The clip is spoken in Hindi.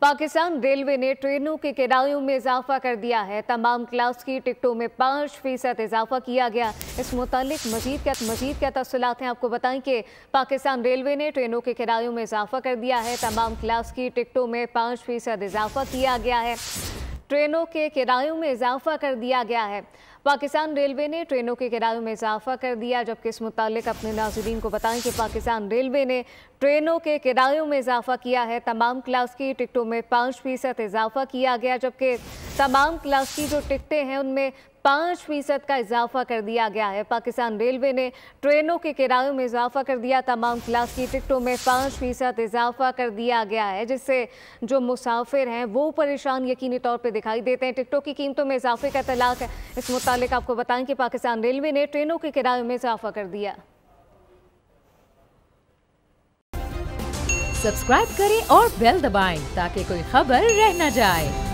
पाकिस्तान रेलवे ने ट्रेनों के किरायों में इजाफा कर दिया है। तमाम क्लास की टिकटों में 5% इजाफा किया गया। इस मुतालिक मजीद क्या तफसीलात हैं आपको बताएं कि पाकिस्तान रेलवे ने ट्रेनों के किरायों में इजाफा कर दिया है। तमाम क्लास की टिकटों में 5% इजाफा किया गया है। ट्रेनों के किरायों में इजाफा कर दिया गया है। पाकिस्तान रेलवे ने ट्रेनों के किरायों में इजाफा कर दिया, जबकि इस मुतालिक अपने नाज़रीन को बताएं कि पाकिस्तान रेलवे ने ट्रेनों के किरायों में इजाफा किया है। तमाम क्लास की टिकटों में 5% इजाफा किया गया, जबकि तमाम क्लास की जो टिकटें हैं उनमें 5% का इजाफा कर दिया गया है। पाकिस्तान रेलवे ने ट्रेनों के किरायों में इजाफा कर दिया, तमाम क्लास की टिकटों में 5% इजाफा कर दिया गया है, जिससे जो मुसाफिर हैं वो परेशान यकीनी तौर पर दिखाई देते हैं। टिकटों की कीमतों में इजाफे का इत्तलाक है। इस मुतालिक आपको बताएं कि पाकिस्तान रेलवे ने ट्रेनों के किरायों में इजाफा कर दिया। सब्सक्राइब करें और बेल दबाएं ताकि कोई खबर रह न जाए।